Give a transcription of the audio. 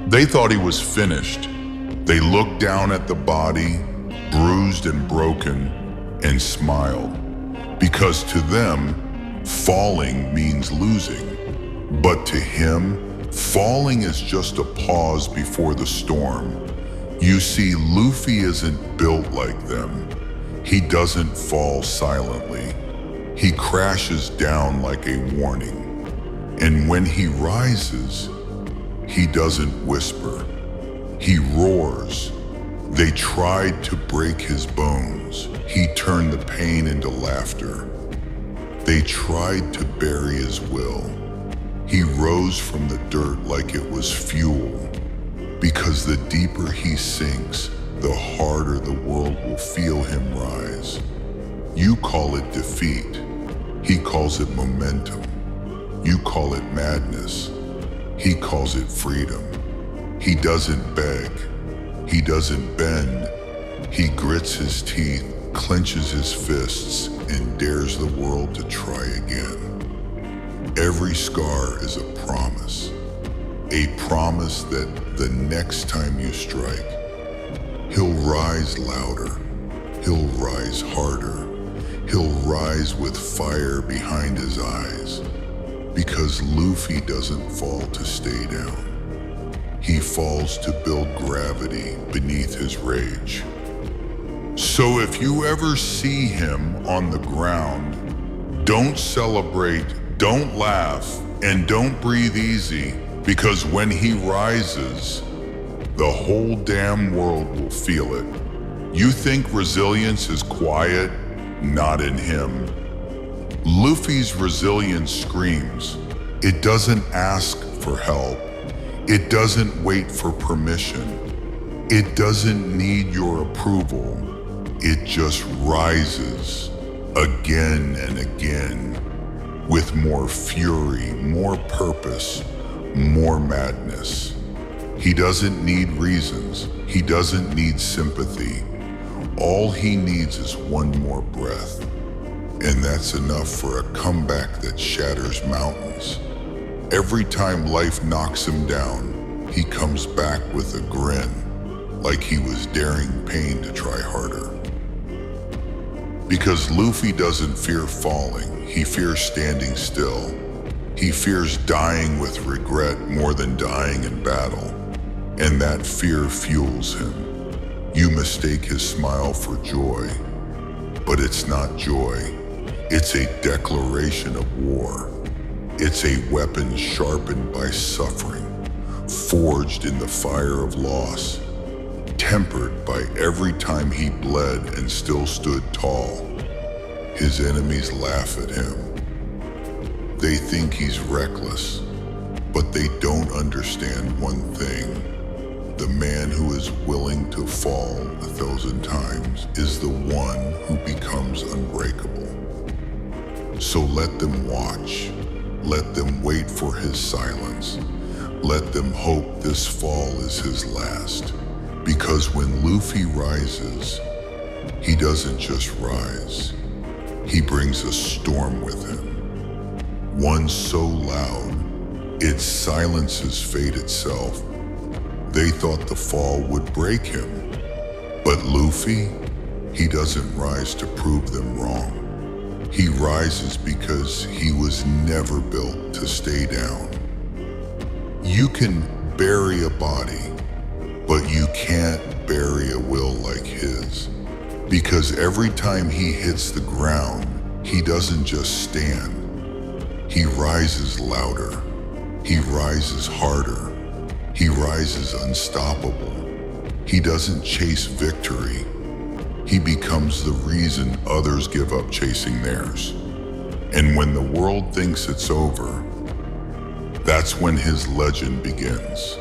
They thought he was finished. They looked down at the body, bruised and broken, and smiled. Because to them, falling means losing. But to him, falling is just a pause before the storm. You see, Luffy isn't built like them. He doesn't fall silently. He crashes down like a warning. And when he rises, he doesn't whisper. He roars. They tried to break his bones. He turned the pain into laughter. They tried to bury his will. He rose from the dirt like it was fuel. Because the deeper he sinks, the harder the world will feel him rise. You call it defeat. He calls it momentum. You call it madness. He calls it freedom. He doesn't beg. He doesn't bend. He grits his teeth, clenches his fists, and dares the world to try again. Every scar is a promise that the next time you strike, he'll rise louder, he'll rise harder, he'll rise with fire behind his eyes. Because Luffy doesn't fall to stay down. He falls to build gravity beneath his rage. So if you ever see him on the ground, don't celebrate, don't laugh, and don't breathe easy, because when he rises, the whole damn world will feel it. You think resilience is quiet? Not in him. Luffy's resilience screams. It doesn't ask for help. It doesn't wait for permission. It doesn't need your approval. It just rises again and again with more fury, more purpose, more madness. He doesn't need reasons. He doesn't need sympathy. All he needs is one more breath. And that's enough for a comeback that shatters mountains. Every time life knocks him down, he comes back with a grin, like he was daring pain to try harder. Because Luffy doesn't fear falling, he fears standing still. He fears dying with regret more than dying in battle. And that fear fuels him. You mistake his smile for joy, but it's not joy. It's a declaration of war. It's a weapon sharpened by suffering, forged in the fire of loss, tempered by every time he bled and still stood tall. His enemies laugh at him. They think he's reckless, but they don't understand one thing. The man who is willing to fall 1,000 times is the one who becomes unbreakable. So let them watch. Let them wait for his silence. Let them hope this fall is his last. Because when Luffy rises, he doesn't just rise. He brings a storm with him. One so loud, it silences fate itself. They thought the fall would break him. But Luffy, he doesn't rise to prove them wrong. He rises because he was never built to stay down. You can bury a body, but you can't bury a will like his. Because every time he hits the ground, he doesn't just stand. He rises louder. He rises harder. He rises unstoppable. He doesn't chase victory. He becomes the reason others give up chasing theirs. And when the world thinks it's over, that's when his legend begins.